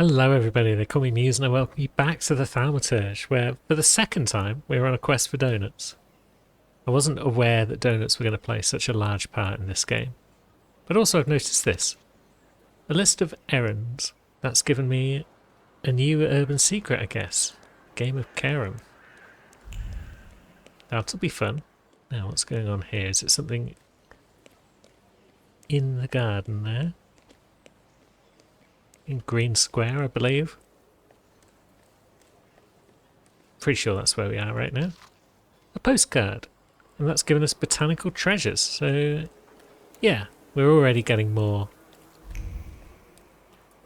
Hello everybody, they call me Muse and I welcome you back to the Thaumaturge, where for the second time we're on a quest for donuts. I wasn't aware that donuts were going to play such a large part in this game. But also I've noticed this. A list of errands. That's given me a new urban secret, I guess. Game of Carom. That'll be fun. Now what's going on here? Is it something in the garden there? In Green Square, I believe. Pretty sure that's where we are right now. A postcard. And that's given us botanical treasures. So, yeah, we're already getting more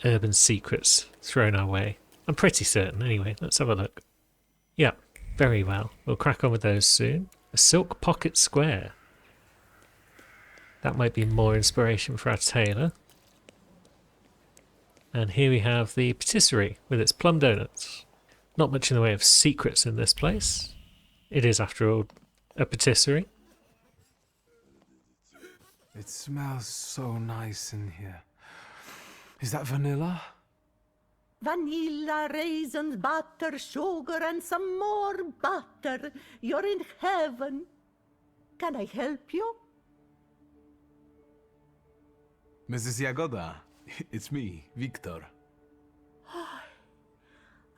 urban secrets thrown our way. I'm pretty certain. Anyway, let's have a look. Yep, very well. We'll crack on with those soon. A Silk Pocket Square. That might be more inspiration for our tailor. And here we have the patisserie with its plum donuts. Not much in the way of secrets in this place. It is, after all, a patisserie. It smells so nice in here. Is that vanilla? Vanilla, raisins, butter, sugar, and some more butter. You're in heaven. Can I help you? Mrs. Jagoda, it's me, Victor.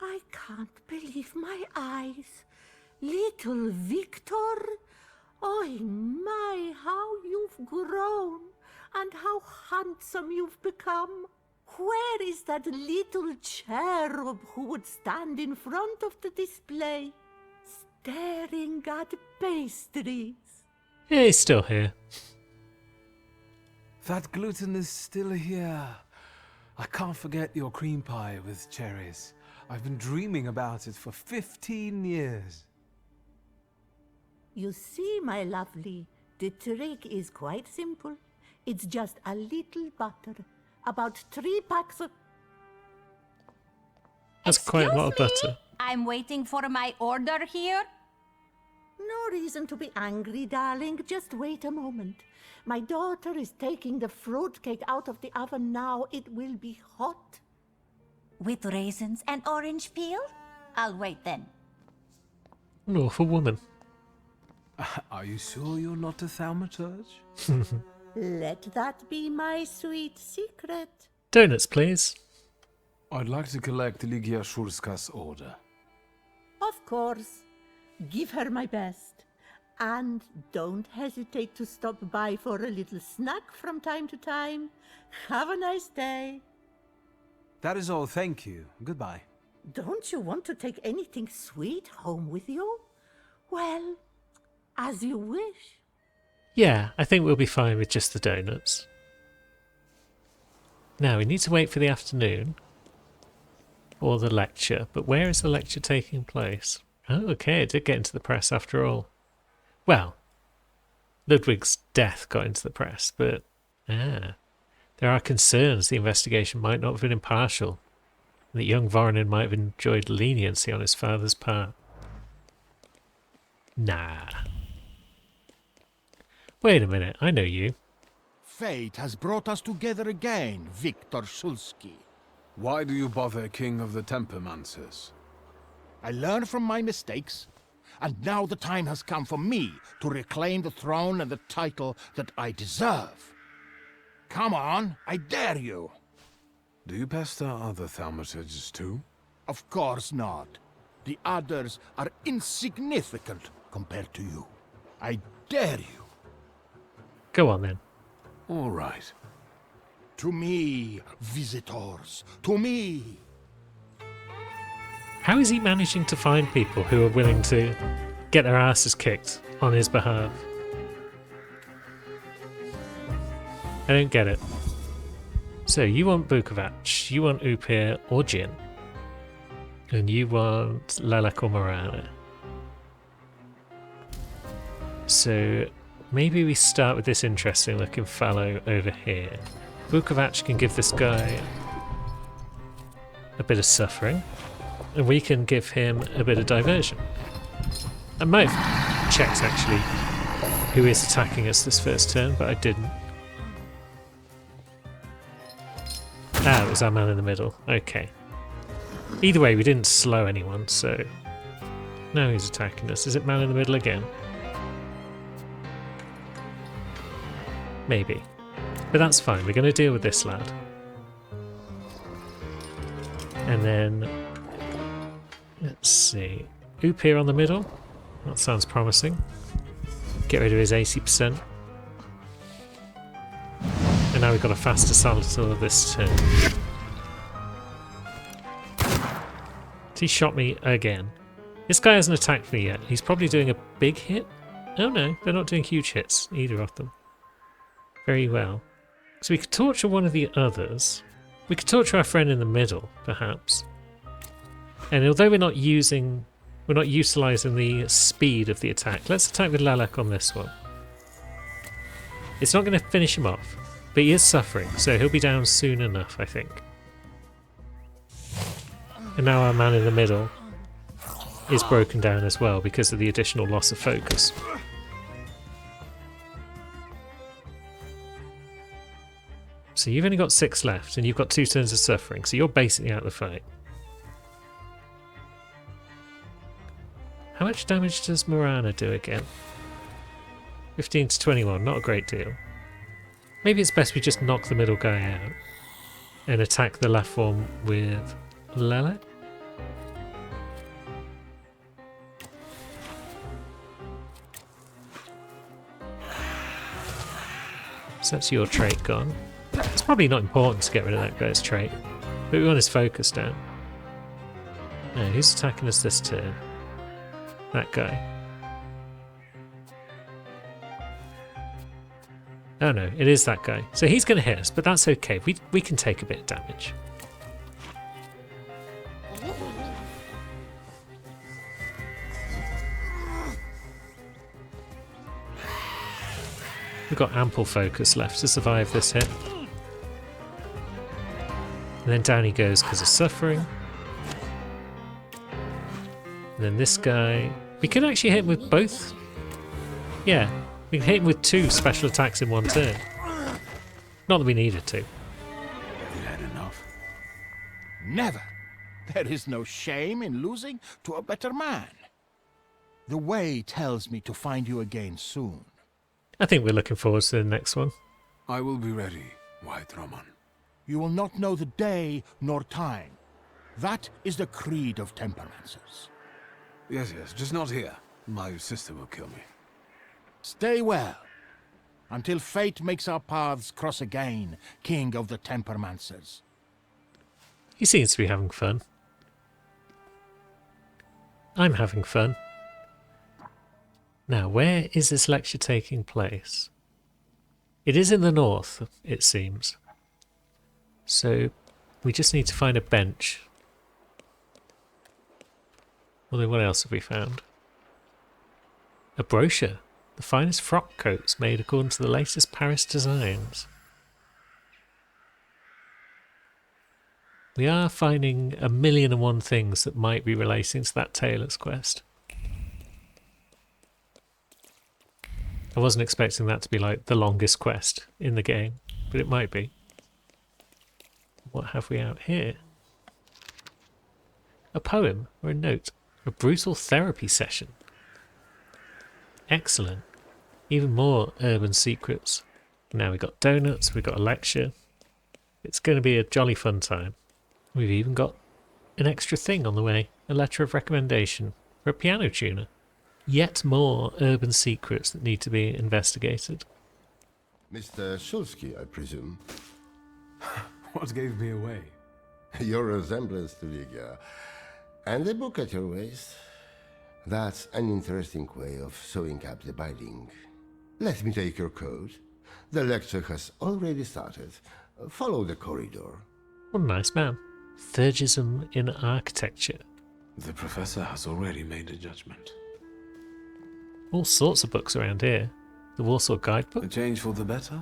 I can't believe my eyes. Little Victor? Oh my, how you've grown and how handsome you've become. Where is that little cherub who would stand in front of the display, staring at pastries? Yeah, he's still here. That gluten is still here. I can't forget your cream pie with cherries. I've been dreaming about it for 15 years. You see, my lovely, the trick is quite simple. It's just a little butter, about 3 packs of... That's quite a lot of butter. I'm waiting for my order here. No reason to be angry, darling. Just wait a moment. My daughter is taking the fruitcake out of the oven now. It will be hot. With raisins and orange peel? I'll wait then. An awful woman. Are you sure you're not a thaumaturge? Let that be my sweet secret. Donuts, please. I'd like to collect Ligia Shurska's order. Of course. Give her my best. And don't hesitate to stop by for a little snack from time to time. Have a nice day. That is all, thank you. Goodbye. Don't you want to take anything sweet home with you? Well, as you wish. Yeah, I think we'll be fine with just the donuts. Now, we need to wait for the afternoon. Or the lecture. But where is the lecture taking place? Oh, okay, it did get into the press after all. Well, Ludwig's death got into the press, but there are concerns the investigation might not have been impartial, and that young Voronin might have enjoyed leniency on his father's part. Nah. Wait a minute, I know you. Fate has brought us together again, Victor Shulsky. Why do you bother, King of the Tempermancers? I learned from my mistakes, and now the time has come for me to reclaim the throne and the title that I deserve. Come on, I dare you. Do you pester other thaumaturges too? Of course not. The others are insignificant compared to you. I dare you. Go on then. All right. To me, visitors, to me. How is he managing to find people who are willing to get their asses kicked on his behalf? I don't get it. So you want Bukovac, you want Upir or Jin, and you want Lelek or Morana. So maybe we start with this interesting looking fellow over here. Bukovac can give this guy a bit of suffering, and we can give him a bit of diversion. I might have checked actually who is attacking us this first turn, but I didn't. Ah, it was our man in the middle. Okay. Either way, we didn't slow anyone, so... Now he's attacking us. Is it man in the middle again? Maybe. But that's fine. We're going to deal with this lad. And then... Let's see. Oop here on the middle. That sounds promising. Get rid of his 80%. And now we've got a faster Salvatore this turn. He shot me again. This guy hasn't attacked me yet. He's probably doing a big hit. Oh no, they're not doing huge hits, either of them. Very well. So we could torture one of the others. We could torture our friend in the middle, perhaps. And although we're not utilising the speed of the attack, let's attack with Lelek on this one. It's not going to finish him off, but he is suffering, so he'll be down soon enough, I think. And now our man in the middle is broken down as well because of the additional loss of focus. So you've only got 6 left, and you've got 2 turns of suffering, so you're basically out of the fight. How much damage does Morana do again? 15 to 21, not a great deal. Maybe it's best we just knock the middle guy out and attack the left one with Lelek? So that's your trait gone. It's probably not important to get rid of that guy's trait, but we want his focus down. No, who's attacking us this turn? That guy. Oh no, it is that guy. So he's going to hit us, but that's okay. We can take a bit of damage. We've got ample focus left to survive this hit. And then down he goes because of suffering. And then this guy... We could actually hit him with both. Yeah, we can hit him with 2 special attacks in one turn. Not that we needed to. Have you had enough? Never. There is no shame in losing to a better man. The way tells me to find you again soon. I think we're looking forward to the next one. I will be ready, White Roman. You will not know the day nor time. That is the creed of Tempermancers. Yes, just not here. My sister will kill me. Stay well, until fate makes our paths cross again, King of the Tempermancers. He seems to be having fun. I'm having fun. Now, where is this lecture taking place? It is in the north, it seems. So, we just need to find a bench. Well, then what else have we found? A brochure. The finest frock coats made according to the latest Paris designs. We are finding 1,000,001 things that might be relating to that tailor's quest. I wasn't expecting that to be like the longest quest in the game, but it might be. What have we out here? A poem or a note. A brutal therapy session. Excellent. Even more urban secrets. Now we've got donuts, we've got a lecture. It's going to be a jolly fun time. We've even got an extra thing on the way. A letter of recommendation for a piano tuner. Yet more urban secrets that need to be investigated. Mr. Shulsky, I presume. What gave me away? Your resemblance to Ligia. And a book at your waist. That's an interesting way of sewing up the binding. Let me take your coat. The lecture has already started. Follow the corridor. What a nice man. Thurgism in architecture. The professor has already made a judgment. All sorts of books around here. The Warsaw Guidebook. A change for the better?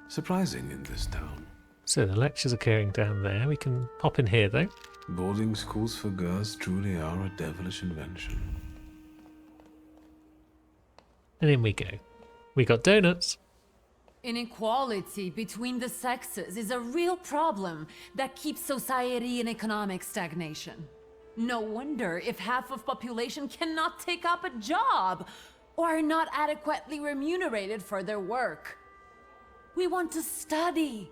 Surprising in this town. So the lecture's occurring down there. We can pop in here though. Boarding schools for girls truly are a devilish invention. And in we go. We got donuts. Inequality between the sexes is a real problem that keeps society in economic stagnation. No wonder if half of population cannot take up a job or are not adequately remunerated for their work. We want to study,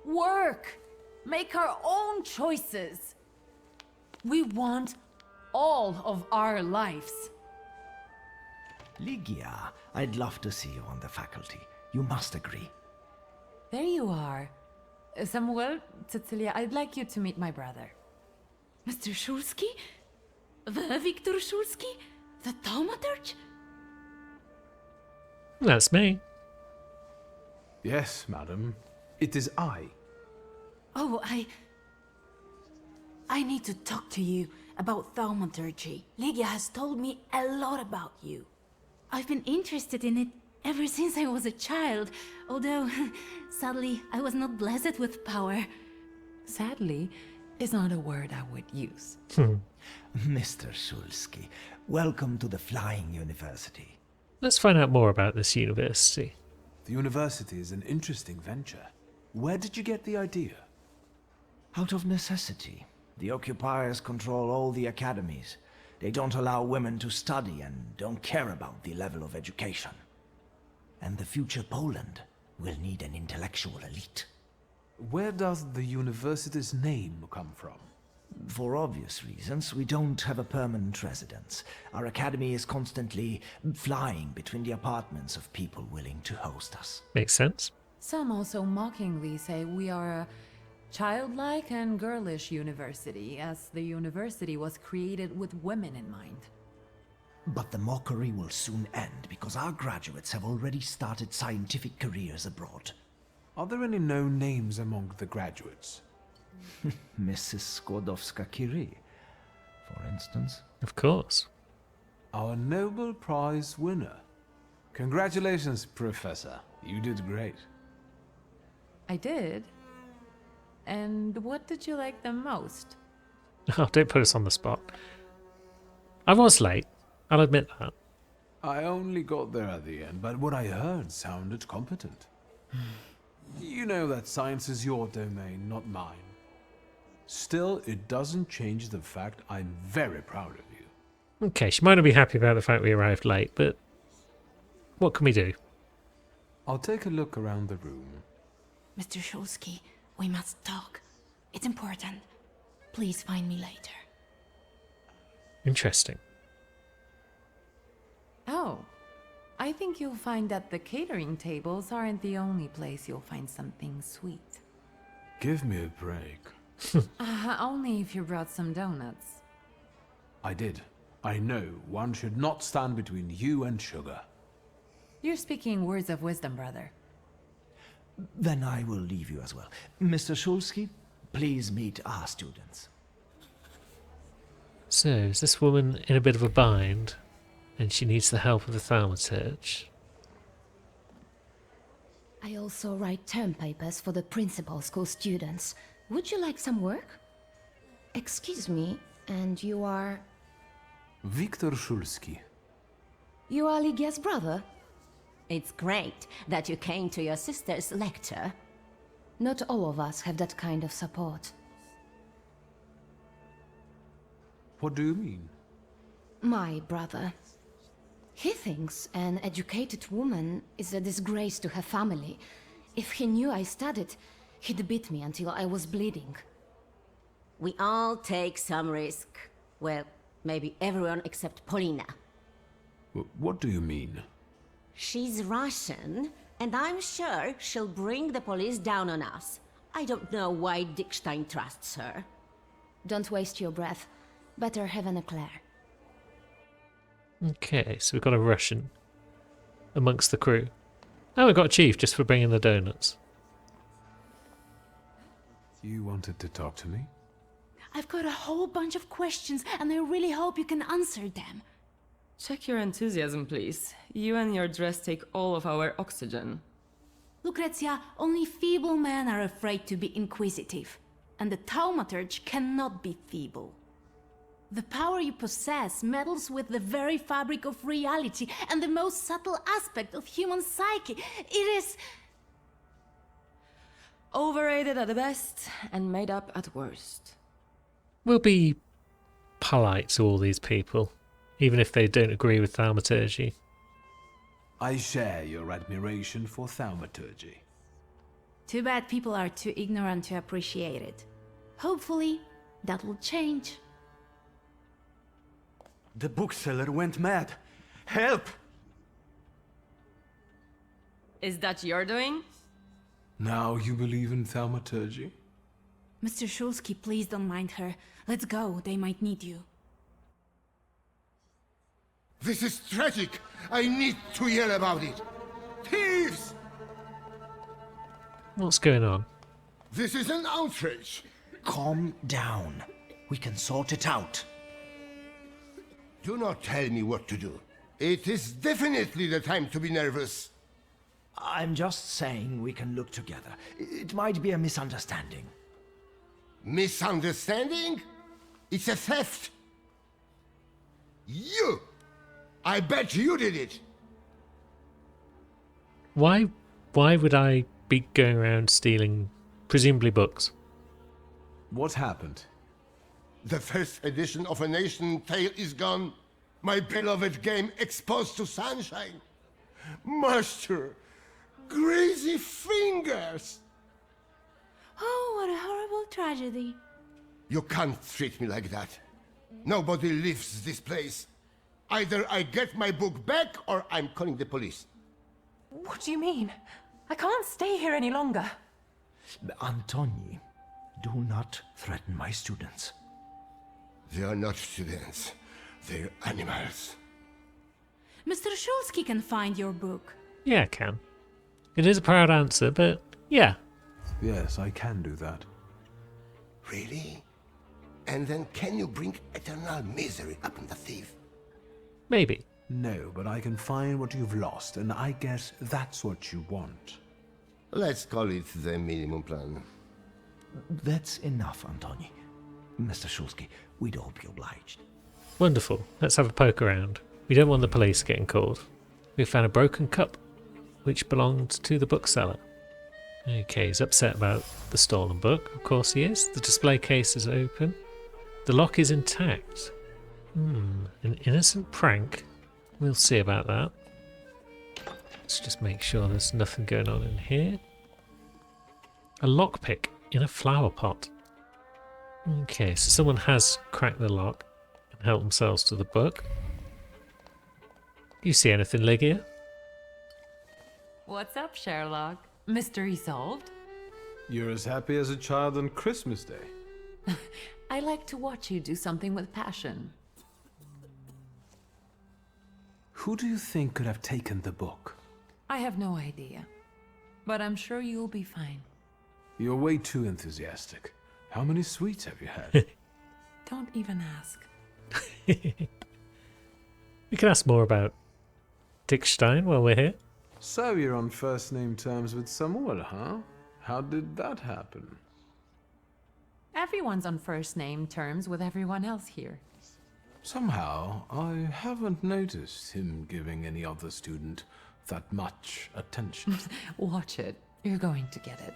work, make our own choices. We want all of our lives. Lygia, I'd love to see you on the faculty. You must agree. There you are. Samuel, Cecilia, I'd like you to meet my brother. Mr. Szulski? The Viktor Szulski? The thaumaturge? That's me. Yes, madam. It is I. Oh, I need to talk to you about thaumaturgy. Lygia has told me a lot about you. I've been interested in it ever since I was a child, although, sadly, I was not blessed with power. Sadly, is not a word I would use. Mr. Szulski, welcome to the Flying University. Let's find out more about this university. The university is an interesting venture. Where did you get the idea? Out of necessity. The occupiers control all the academies. They don't allow women to study and don't care about the level of education. And the future Poland will need an intellectual elite. Where does the university's name come from? For obvious reasons, we don't have a permanent residence. Our academy is constantly flying between the apartments of people willing to host us. Makes sense. Some also mockingly say we are a childlike and girlish university, as the university was created with women in mind. But the mockery will soon end because our graduates have already started scientific careers abroad. Are there any known names among the graduates? Mrs. Skłodowska-Curie, for instance. Of course. Our Nobel Prize winner. Congratulations, Professor. You did great. I did. And what did you like the most? Oh, don't put us on the spot. I was late. I'll admit that. I only got there at the end, but what I heard sounded competent. You know that science is your domain, not mine. Still, it doesn't change the fact I'm very proud of you. Okay, she might not be happy about the fact we arrived late, but what can we do? I'll take a look around the room. Mr. Szulski, we must talk. It's important. Please find me later. Interesting. Oh, I think you'll find that the catering tables aren't the only place you'll find something sweet. Give me a break. Only if you brought some donuts. I did. I know one should not stand between you and sugar. You're speaking words of wisdom, brother. Then I will leave you as well. Mr. Szulski, please meet our students. So, is this woman in a bit of a bind, and she needs the help of the thaumaturge? I also write term papers for the principal school students. Would you like some work? Excuse me, and you are... Viktor Szulski. You are Lygia's brother? It's great that you came to your sister's lecture. Not all of us have that kind of support. What do you mean? My brother. He thinks an educated woman is a disgrace to her family. If he knew I studied, he'd beat me until I was bleeding. We all take some risk. Well, maybe everyone except Polina. What do you mean? She's Russian, and I'm sure she'll bring the police down on us. I don't know why Dickstein trusts her. Don't waste your breath. Better have an eclair. Okay, so we've got a Russian amongst the crew. Oh, we got a chief just for bringing the donuts. You wanted to talk to me? I've got a whole bunch of questions, and I really hope you can answer them. Check your enthusiasm, please. You and your dress take all of our oxygen. Lucrezia, only feeble men are afraid to be inquisitive, and the thaumaturge cannot be feeble. The power you possess meddles with the very fabric of reality and the most subtle aspect of human psyche. It is... overrated at the best and made up at worst. We'll be polite to all these people, even if they don't agree with thaumaturgy. I share your admiration for thaumaturgy. Too bad people are too ignorant to appreciate it. Hopefully, that will change. The bookseller went mad. Help! Is that your doing? Now you believe in thaumaturgy? Mr. Shulsky, please don't mind her. Let's go, they might need you. This is tragic! I need to yell about it! Thieves! What's going on? This is an outrage! Calm down. We can sort it out. Do not tell me what to do. It is definitely the time to be nervous. I'm just saying we can look together. It might be a misunderstanding. Misunderstanding? It's a theft! You! I bet you did it! Why would I be going around stealing, presumably, books? What happened? The first edition of A Nation Tale is gone. My beloved game exposed to sunshine. Master, greasy fingers! Oh, what a horrible tragedy. You can't treat me like that. Nobody leaves this place. Either I get my book back or I'm calling the police. What do you mean? I can't stay here any longer. Antoni, do not threaten my students. They are not students. They're animals. Mr. Shulsky can find your book. Yeah, I can. It is a proud answer, but yeah. Yes, I can do that. Really? And then can you bring eternal misery upon the thief? Maybe. No, but I can find what you've lost, and I guess that's what you want. Let's call it the minimum plan. That's enough, Antoni. Mr. Shulsky, we'd all be obliged. Wonderful. Let's have a poke around. We don't want the police getting called. We found a broken cup, which belonged to the bookseller. Okay, he's upset about the stolen book. Of course he is. The display case is open. The lock is intact. An innocent prank. We'll see about that. Let's just make sure there's nothing going on in here. A lockpick in a flower pot. Okay, so someone has cracked the lock and helped themselves to the book. You see anything, Ligia? What's up, Sherlock? Mystery solved? You're as happy as a child on Christmas Day. I like to watch you do something with passion. Who do you think could have taken the book? I have no idea, but I'm sure you'll be fine. You're way too enthusiastic. How many sweets have you had? Don't even ask. We can ask more about Dick Stein while we're here. So you're on first name terms with Samuel, huh? How did that happen? Everyone's on first name terms with everyone else here. Somehow, I haven't noticed him giving any other student that much attention. Watch it. You're going to get it.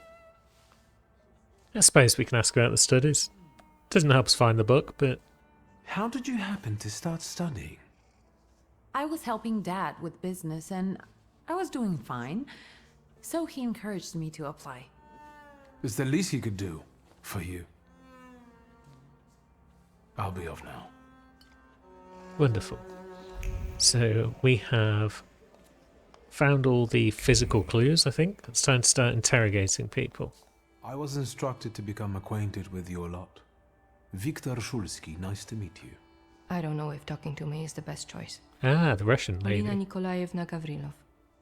I suppose we can ask about the studies. Doesn't help us find the book, but... How did you happen to start studying? I was helping Dad with business and I was doing fine, so he encouraged me to apply. It's the least he could do for you. I'll be off now. Wonderful. So we have found all the physical clues, I think. It's time to start interrogating people. I was instructed to become acquainted with your lot. Viktor Shulsky, nice to meet you. I don't know if talking to me is the best choice. Ah, the Russian lady. Alina Nikolaevna Gavrilov.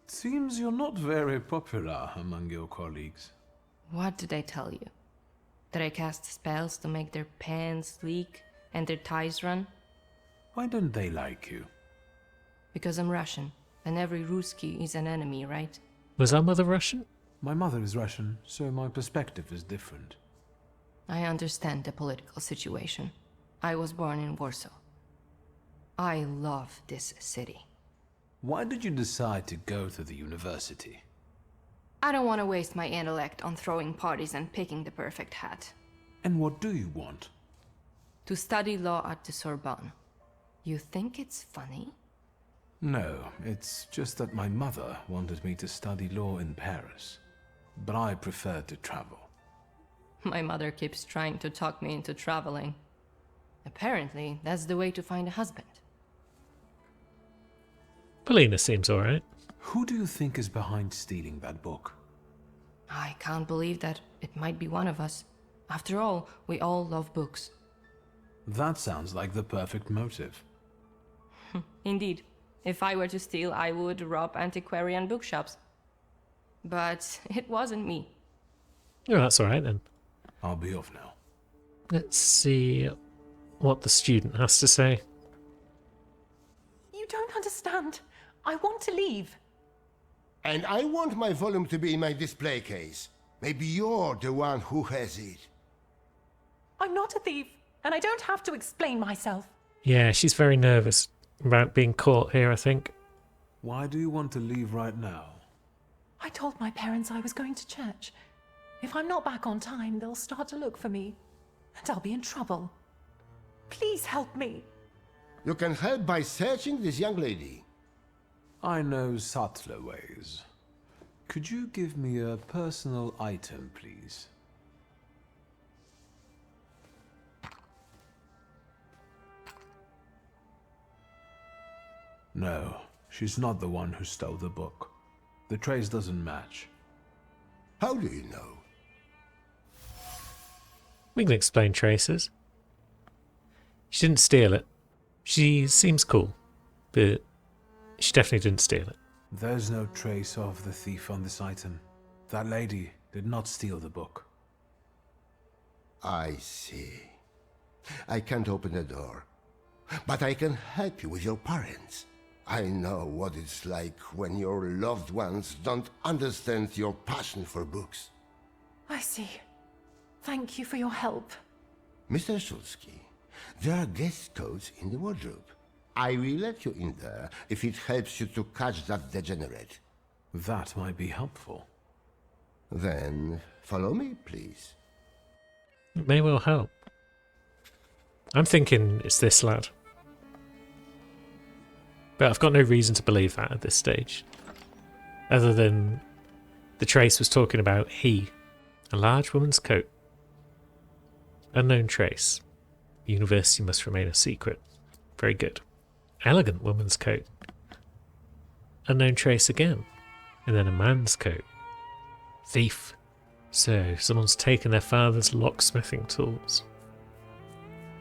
Seems you're not very popular among your colleagues. What did I tell you? That I cast spells to make their pants leak and their ties run? Why don't they like you? Because I'm Russian, and every Ruski is an enemy, right? Was our mother Russian? My mother is Russian, so my perspective is different. I understand the political situation. I was born in Warsaw. I love this city. Why did you decide to go to the university? I don't want to waste my intellect on throwing parties and picking the perfect hat. And what do you want? to study law at the Sorbonne. You think it's funny? No, it's just that my mother wanted me to study law in Paris, but I preferred to travel. My mother keeps trying to talk me into traveling. Apparently, that's the way to find a husband. Polina seems alright. Who do you think is behind stealing that book? I can't believe that it might be one of us. After all, we all love books. That sounds like the perfect motive. Indeed. If I were to steal, I would rob antiquarian bookshops. But it wasn't me. Oh, that's alright then. I'll be off now. Let's see what the student has to say. You don't understand. I want to leave. And I want my volume to be in my display case. Maybe you're the one who has it. I'm not a thief, and I don't have to explain myself. Yeah, she's very nervous about being caught here, I think. Why do you want to leave right now? I told my parents I was going to church. If I'm not back on time, they'll start to look for me, and I'll be in trouble. Please help me. You can help by searching this young lady. I know subtler ways. Could you give me a personal item, please? No, she's not the one who stole the book. The trace doesn't match. How do you know? We can explain traces. She didn't steal it. She seems cool, but she definitely didn't steal it. There's no trace of the thief on this item. That lady did not steal the book. I see. I can't open the door, but I can help you with your parents. I know what it's like when your loved ones don't understand your passion for books. I see. Thank you for your help. Mr. Szulski, there are guest codes in the wardrobe. I will let you in there if it helps you to catch that degenerate. That might be helpful. Then follow me, please. It may well help. I'm thinking it's this lad. But I've got no reason to believe that at this stage. Other than the trace was talking about he. A large woman's coat. Unknown trace. University must remain a secret. Very good. Elegant woman's coat. Unknown trace again. And then a man's coat. Thief. So, someone's taken their father's locksmithing tools.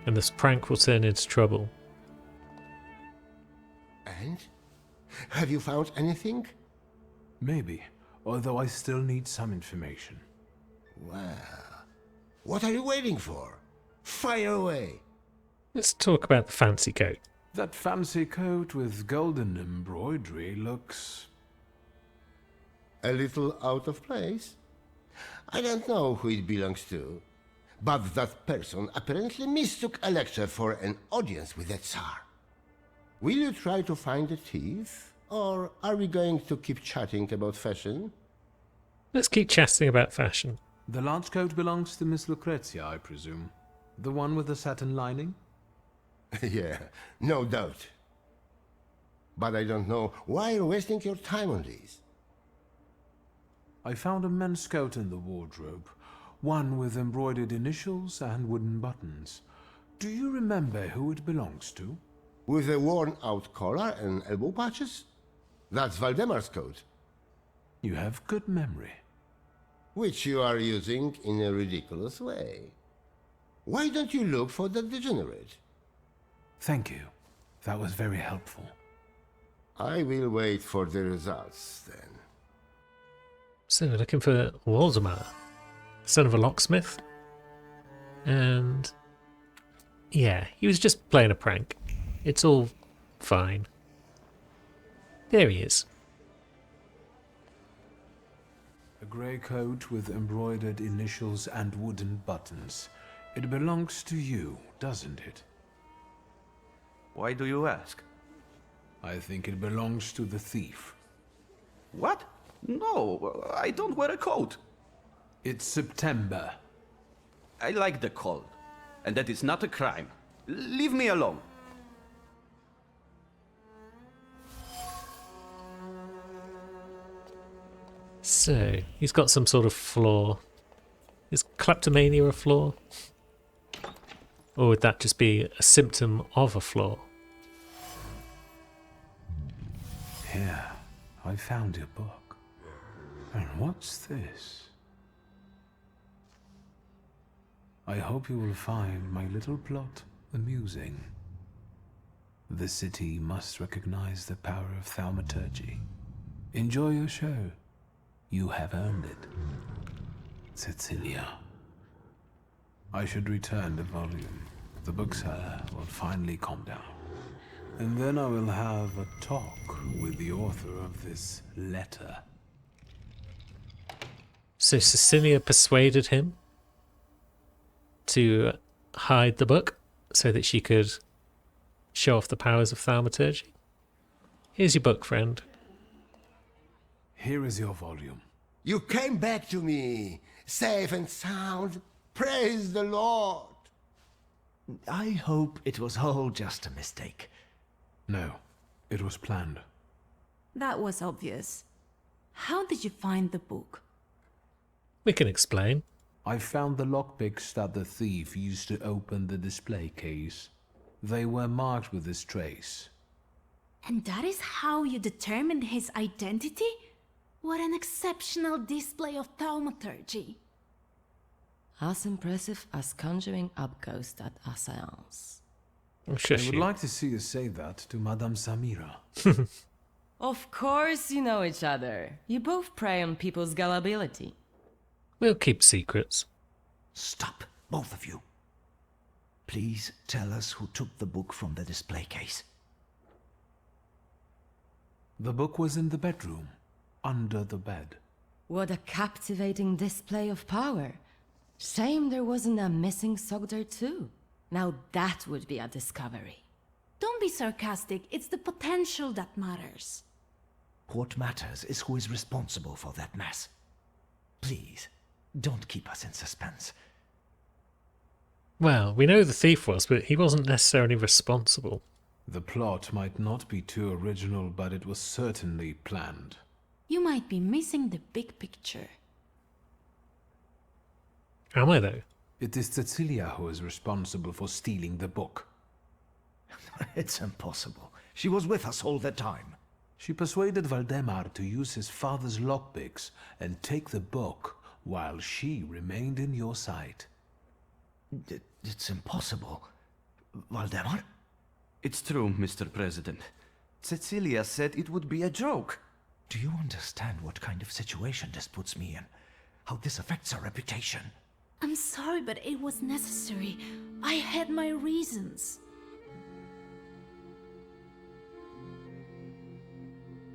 And this prank will turn into trouble. And? Have you found anything? Maybe, although I still need some information. Well, what are you waiting for? Fire away! Let's talk about the fancy coat. That fancy coat with golden embroidery looks... a little out of place? I don't know who it belongs to, but that person apparently mistook a lecture for an audience with the Tsar. Will you try to find the thief, or are we going to keep chatting about fashion? Let's keep chatting about fashion. The large coat belongs to Miss Lucrezia, I presume. The one with the satin lining? Yeah, no doubt. But I don't know why you're wasting your time on this. I found a men's coat in the wardrobe. One with embroidered initials and wooden buttons. Do you remember who it belongs to? With a worn-out collar and elbow patches? That's Valdemar's coat. You have good memory. Which you are using in a ridiculous way. Why don't you look for that degenerate? Thank you. That was very helpful. I will wait for the results, then. So we're looking for Waldemar, son of a locksmith. And yeah, he was just playing a prank. It's all fine. There he is. A grey coat with embroidered initials and wooden buttons. It belongs to you, doesn't it? Why do you ask? I think it belongs to the thief. What? No, I don't wear a coat. It's September. I like the cold, and that is not a crime. Leave me alone. So, he's got some sort of flaw. Is kleptomania a flaw? Or would that just be a symptom of a flaw? Here, I found your book. And what's this? I hope you will find my little plot amusing. The city must recognize the power of thaumaturgy. Enjoy your show. You have earned it. Cecilia. I should return the volume. The bookseller will finally calm down. And then I will have a talk with the author of this letter. So Cecilia persuaded him to hide the book so that she could show off the powers of thaumaturgy. Here's your book, friend. Here is your volume. You came back to me, safe and sound. Praise the Lord. I hope it was all just a mistake. No, it was planned. That was obvious. How did you find the book? We can explain. I found the lockpicks that the thief used to open the display case. They were marked with this trace. And that is how you determined his identity? What an exceptional display of thaumaturgy. As impressive as conjuring up ghosts at a seance. Oh, I would like to see you say that to Madame Samira. Of course you know each other. You both prey on people's gullibility. We'll keep secrets. Stop, both of you. Please tell us who took the book from the display case. The book was in the bedroom, under the bed. What a captivating display of power. Shame there wasn't a missing sock there too. Now that would be a discovery. Don't be sarcastic, it's the potential that matters. What matters is who is responsible for that mess. Please, don't keep us in suspense. Well, we know the thief was, but he wasn't necessarily responsible. The plot might not be too original, but it was certainly planned. You might be missing the big picture. Am I, though? It is Cecilia who is responsible for stealing the book. It's impossible. She was with us all the time. She persuaded Valdemar to use his father's lockpicks and take the book while she remained in your sight. It's impossible. Valdemar? It's true, Mr. President. Cecilia said it would be a joke. Do you understand what kind of situation this puts me in? How this affects our reputation? I'm sorry, but it was necessary. I had my reasons.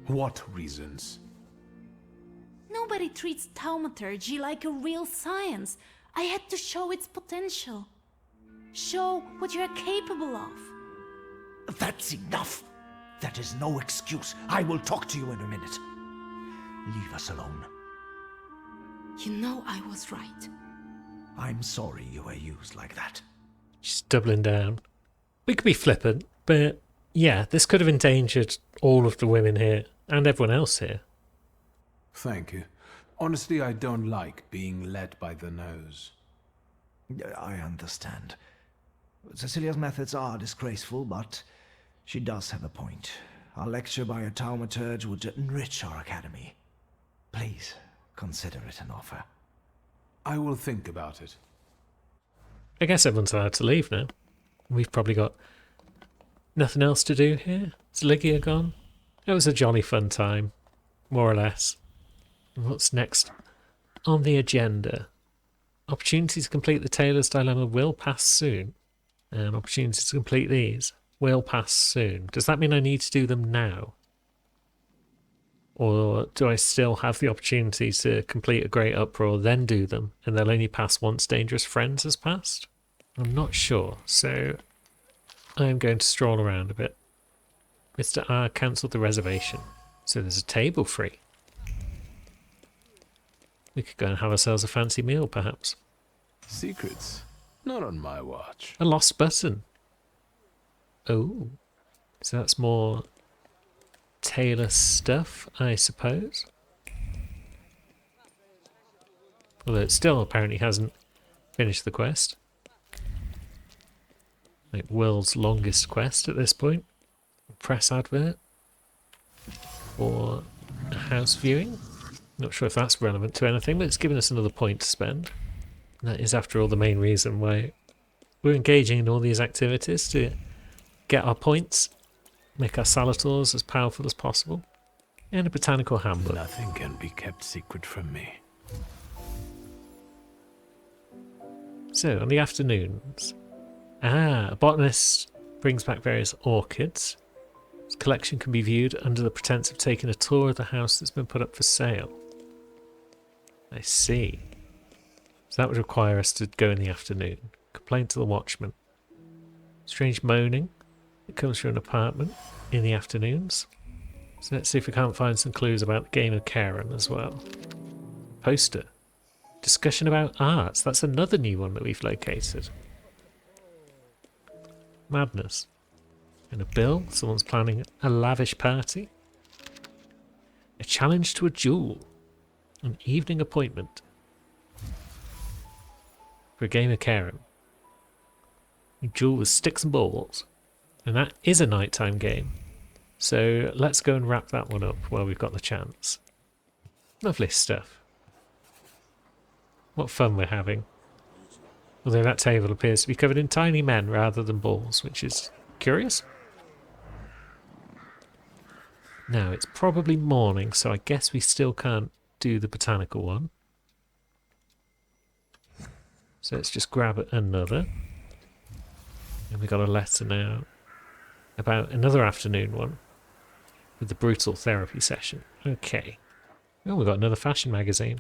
What reasons? Nobody treats thaumaturgy like a real science. I had to show its potential. Show what you're capable of. That's enough! That is no excuse. I will talk to you in a minute. Leave us alone. You know I was right. I'm sorry you were used like that. She's doubling down. We could be flippant, but yeah, this could have endangered all of the women here and everyone else here. Thank you. Honestly, I don't like being led by the nose. I understand. Cecilia's methods are disgraceful, but she does have a point. A lecture by a thaumaturge would enrich our academy. Please, consider it an offer. I will think about it. I guess everyone's allowed to leave now. We've probably got nothing else to do here. Is Lygia gone? It was a jolly fun time, more or less. What's next on the agenda? Opportunities to complete the Taylor's Dilemma will pass soon. And opportunities to complete these will pass soon. Does that mean I need to do them now? Or do I still have the opportunity to complete a Great Uproar, then do them, and they'll only pass once Dangerous Friends has passed? I'm not sure, so I'm going to stroll around a bit. Mr. R cancelled the reservation, so there's a table free. We could go and have ourselves a fancy meal, perhaps. Secrets? Not on my watch. A lost button. Oh, so that's more Taylor stuff, I suppose. Although it still apparently hasn't finished the quest. Like world's longest quest at this point. Press advert. Or a house viewing. Not sure if that's relevant to anything, but it's given us another point to spend. And that is, after all, the main reason why we're engaging in all these activities, to get our points, make our Salators as powerful as possible, and a botanical handbook. Nothing can be kept secret from me. So, on the afternoons, a botanist brings back various orchids. His collection can be viewed under the pretense of taking a tour of the house that's been put up for sale. I see. So that would require us to go in the afternoon. Complain to the watchman. Strange moaning. It comes from an apartment in the afternoons. So let's see if we can't find some clues about the game of Karen as well. Poster. Discussion about arts. That's another new one that we've located. Madness. And a bill. Someone's planning a lavish party. A challenge to a duel. An evening appointment. For a game of Karen. A duel with sticks and balls. And that is a nighttime game. So let's go and wrap that one up while we've got the chance. Lovely stuff. What fun we're having. Although that table appears to be covered in tiny men rather than balls, which is curious. Now, it's probably morning, so I guess we still can't do the botanical one. So let's just grab another. And we got a letter now about another afternoon one with the brutal therapy session. Okay. Oh, we've got another fashion magazine.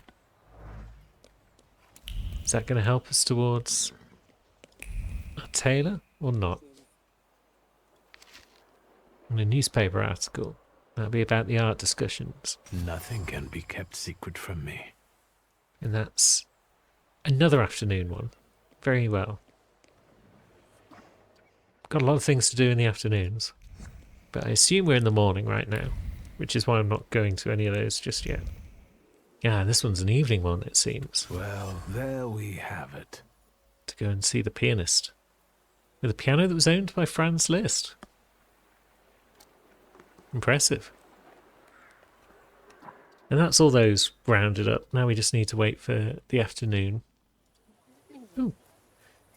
Is that going to help us towards a tailor or not? And a newspaper article. That'll be about the art discussions. Nothing can be kept secret from me. And that's another afternoon one. Very well. Got a lot of things to do in the afternoons. But I assume we're in the morning right now, which is why I'm not going to any of those just yet. Yeah, this one's an evening one, it seems. Well, there we have it. To go and see the pianist. With a piano that was owned by Franz Liszt. Impressive. And that's all those rounded up. Now we just need to wait for the afternoon. Ooh.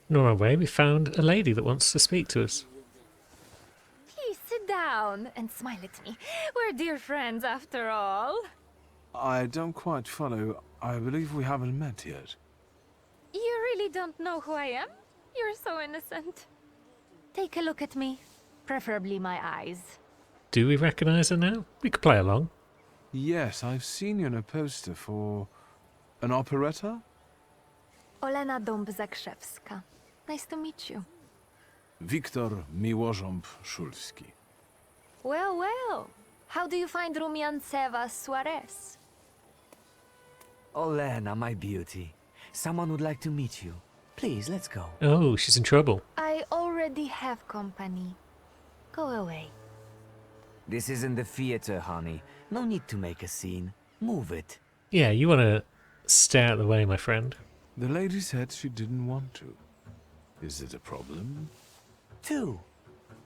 And on our way, we found a lady that wants to speak to us. Please sit down and smile at me. We're dear friends after all. I don't quite follow. I believe we haven't met yet. You really don't know who I am? You're so innocent. Take a look at me. Preferably my eyes. Do we recognise her now? We could play along. Yes, I've seen you in a poster for an operetta. Olena Dąb-Zakrzewska. Nice to meet you. Wiktor Miłożąb-Szulski. Well, well. How do you find Rumianceva Suarez? Olena, my beauty. Someone would like to meet you. Please, let's go. Oh, she's in trouble. I already have company. Go away. This isn't the theater, honey. No need to make a scene. Move it. Yeah, you want to stay out of the way, my friend. The lady said she didn't want to. Is it a problem? 2.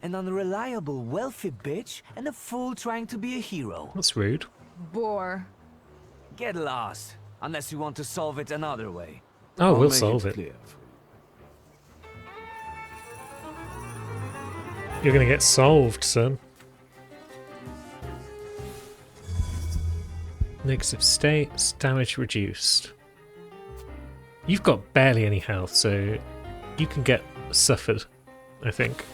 An unreliable, wealthy bitch and a fool trying to be a hero. That's rude. Bore. Get lost. Unless you want to solve it another way. Oh, we'll solve it. You're going to get solved, son. Negative states, damage reduced. You've got barely any health, so you can get suffered, I think.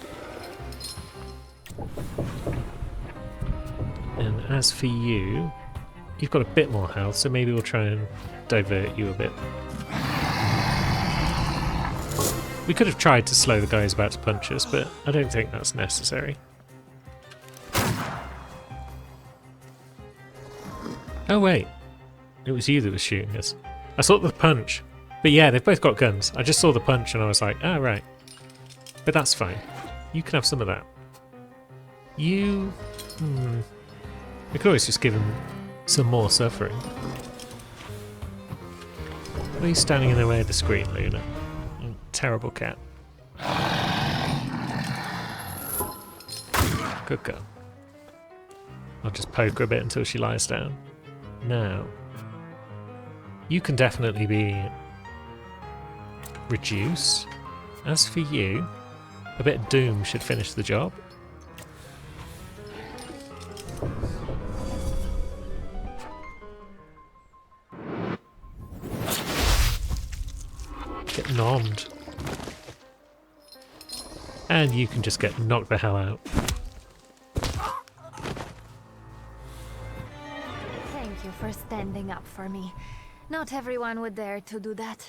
And as for you, you've got a bit more health, so maybe we'll try and divert you a bit. We could have tried to slow the guy who's about to punch us, but I don't think that's necessary. Oh wait, it was you that was shooting us. I saw the punch. But yeah, they've both got guns. I just saw the punch and I was like, ah, right. But that's fine. You can have some of that. You... We could always just give him some more suffering. Why are you standing in the way of the screen, Luna? You terrible cat. Good girl. I'll just poke her a bit until she lies down. Now, you can definitely be reduced. As for you, a bit of doom should finish the job. Get nommed. And you can just get knocked the hell out. Thank you for standing up for me. Not everyone would dare to do that.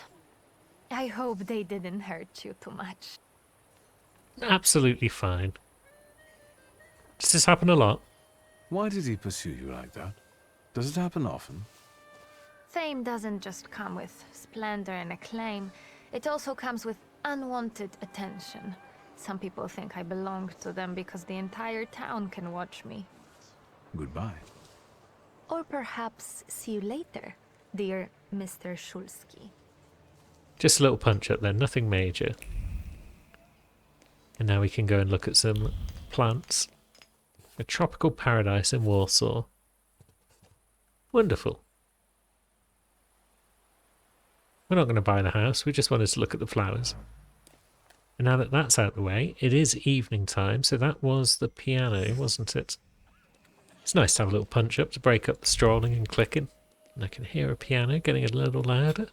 I hope they didn't hurt you too much. Absolutely fine. Does this happen a lot? Why did he pursue you like that? Does it happen often? Fame doesn't just come with splendor and acclaim. It also comes with unwanted attention. Some people think I belong to them because the entire town can watch me. Goodbye. Or perhaps see you later, dear Mr. Shulsky. Just a little punch up then, nothing major. And now we can go and look at some plants. A tropical paradise in Warsaw. Wonderful. We're not going to buy the house, we just wanted to look at the flowers. And now that that's out of the way, it is evening time, so that was the piano, wasn't it? It's nice to have a little punch up to break up the strolling and clicking. And I can hear a piano getting a little louder.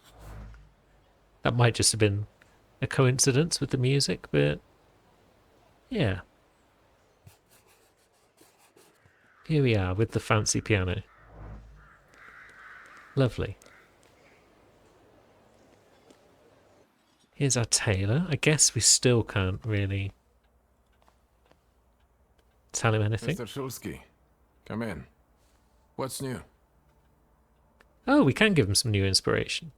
That might just have been a coincidence with the music, but yeah. Here we are with the fancy piano. Lovely. Here's our tailor. I guess we still can't really tell him anything. Mr. Shulsky, come in. What's new? Oh, we can give him some new inspiration.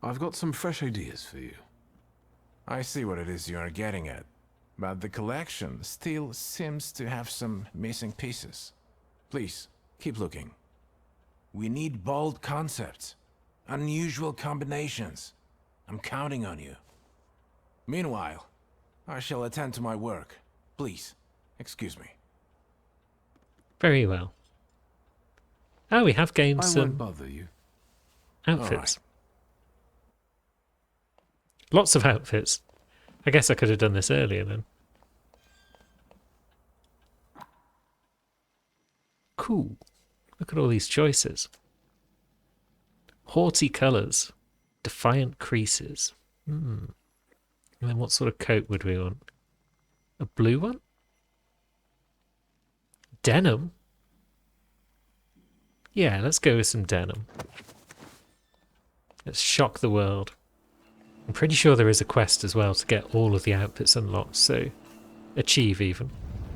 I've got some fresh ideas for you. I see what it is you are getting at, but the collection still seems to have some missing pieces. Please, keep looking. We need bold concepts, unusual combinations. I'm counting on you. Meanwhile, I shall attend to my work. Please, excuse me. Very well. Oh, we have gained I some won't bother you. outfits. Lots of outfits. I guess I could have done this earlier then. Cool. Look at all these choices. Haughty colours. Defiant creases. And then what sort of coat would we want? A blue one? Denim? Yeah, let's go with some denim. Let's shock the world. I'm pretty sure there is a quest as well to get all of the outfits unlocked, so achieve even.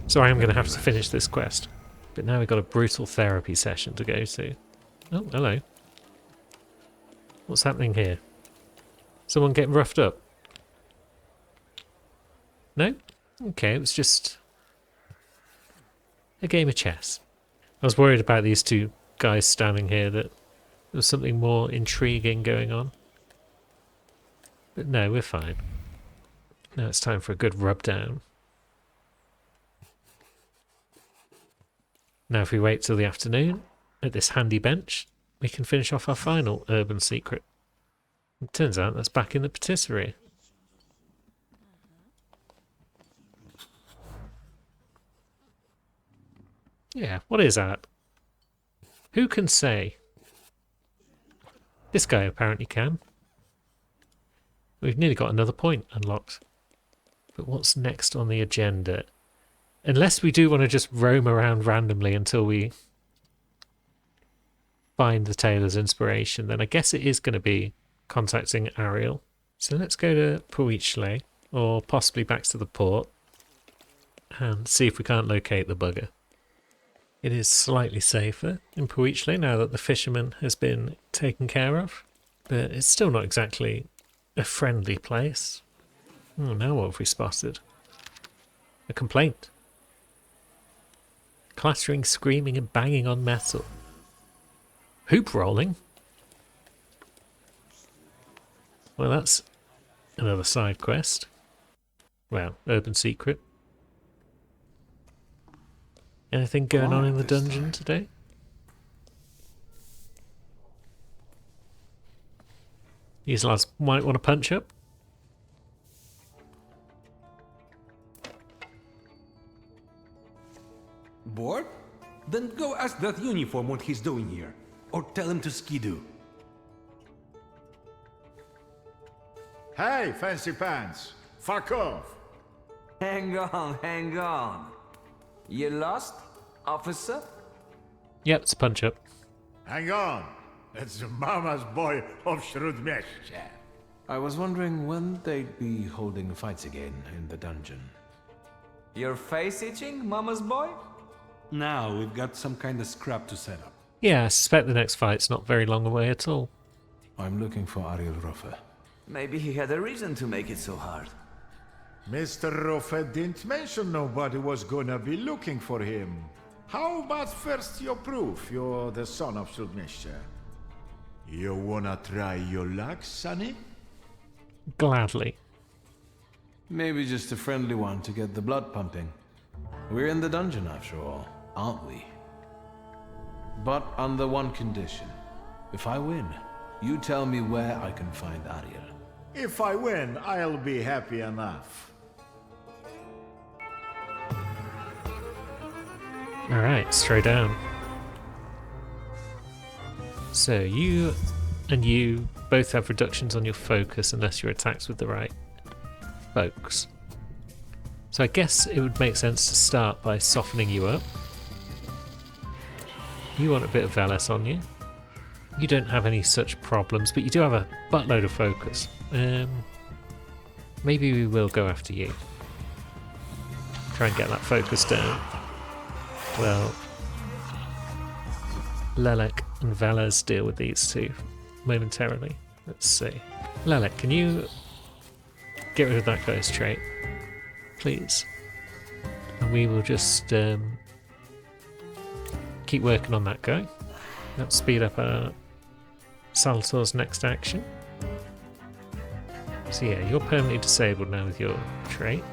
So I am going to have to finish this quest. But now we've got a brutal therapy session to go to. Oh, hello. What's happening here? Someone getting roughed up? No? Okay, it was just a game of chess. I was worried about these two guys standing here, that there was something more intriguing going on. But no, we're fine. Now it's time for a good rub down. Now if we wait till the afternoon at this handy bench, we can finish off our final urban secret. It turns out that's back in the patisserie. Yeah, what is that? Who can say? This guy apparently can. We've nearly got another point unlocked. But what's next on the agenda? Unless we do want to just roam around randomly until we find the tailor's inspiration, then I guess it is going to be contacting Ariel. So let's go to Poichle, or possibly back to the port, and see if we can't locate the bugger. It is slightly safer in Poichle now that the fisherman has been taken care of, but it's still not exactly a friendly place. Oh, now what have we spotted? A complaint. clattering, screaming and banging on metal. Hoop rolling? Well, that's another side quest. Well, urban secret. Anything going on in the dungeon today? These lads might want to punch up. Bored? Then go ask that uniform what he's doing here. Or tell him to skidoo. Hey, fancy pants! Fuck off! Hang on, hang on. You lost, officer? Yep, it's a punch up. Hang on! It's the mama's boy of Shrudmeshche. I was wondering when they'd be holding fights again in the dungeon. Your face itching, mama's boy? Now we've got some kind of scrap to set up. Yeah, I suspect the next fight's not very long away at all. I'm looking for Ariel Rofe. Maybe he had a reason to make it so hard. Mr. Rofe didn't mention nobody was gonna be looking for him. How about first your proof you're the son of Shrudmeshche? You wanna try your luck, sonny? Gladly. Maybe just a friendly one to get the blood pumping. We're in the dungeon after all, aren't we? But under one condition. If I win, you tell me where I can find Ariel. If I win, I'll be happy enough. Alright, straight down. So you and you both have reductions on your focus unless you're attacked with the right folks. So I guess it would make sense to start by softening you up. You want a bit of Veles on you. You don't have any such problems, but you do have a buttload of focus. Maybe we will go after you. Try and get that focus down. Well, Lelek and Veles deal with these two momentarily. Let's see. Lelek, can you get rid of that ghost trait, please? And we will just keep working on that guy. That'll speed up our Saltor's next action. So yeah, you're permanently disabled now with your trait.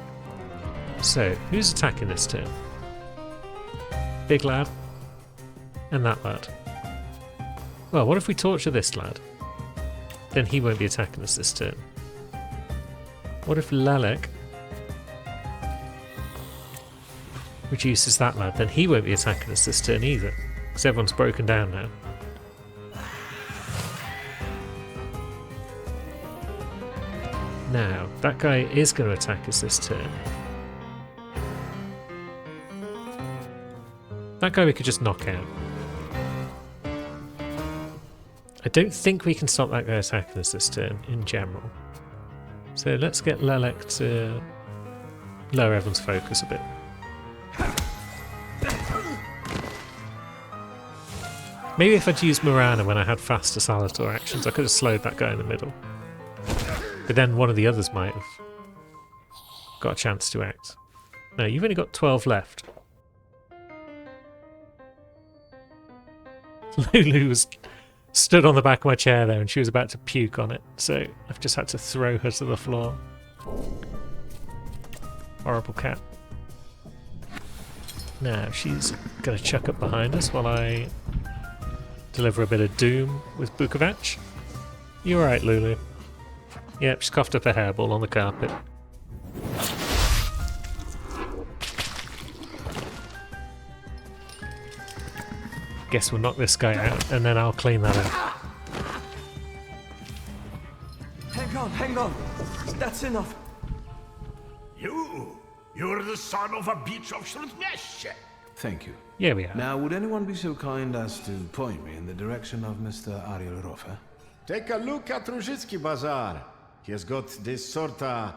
So, who's attacking this turn? Big lad and that lad. Well, what if we torture this lad? Then he won't be attacking us this turn. What if Lelek reduces that lad? Then he won't be attacking us this turn either, because everyone's broken down now. Now, that guy is going to attack us this turn. That guy we could just knock out. I don't think we can stop that guy attacking us this turn in general. So let's get Lelek to lower everyone's focus a bit. Maybe if I'd used Mirana when I had faster Salvatore actions, I could have slowed that guy in the middle. But then one of the others might have got a chance to act. No, you've only got 12 left. Lulu was stood on the back of my chair there and she was about to puke on it, so I've just had to throw her to the floor. Horrible cat. Now she's going to chuck up behind us while I deliver a bit of doom with Bukovac. You alright, Lulu? Yep, she's coughed up a hairball on the carpet. Guess we'll knock this guy out and then I'll clean that up. Hang on. That's enough. You're the son of a bitch of Shrudmeshche. Thank you. Yeah, we are. Now, would anyone be so kind as to point me in the direction of Mr. Ariel Rofe? Take a look at Ruzhitsky Bazaar. He has got this sort of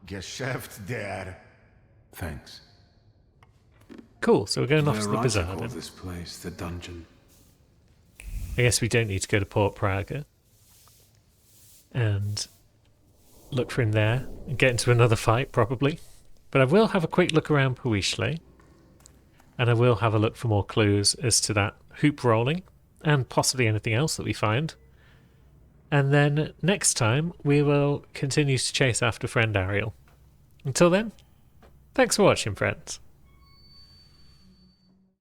Geschäft there. Thanks. Cool, so we're going off to the Right bazaar call then. this place the dungeon. I guess we don't need to go to Port Praga and look for him there and get into another fight, probably. But I will have a quick look around Puishle. And I will have a look for more clues as to that hoop rolling and possibly anything else that we find. And then next time we will continue to chase after friend Ariel. Until then, thanks for watching, friends.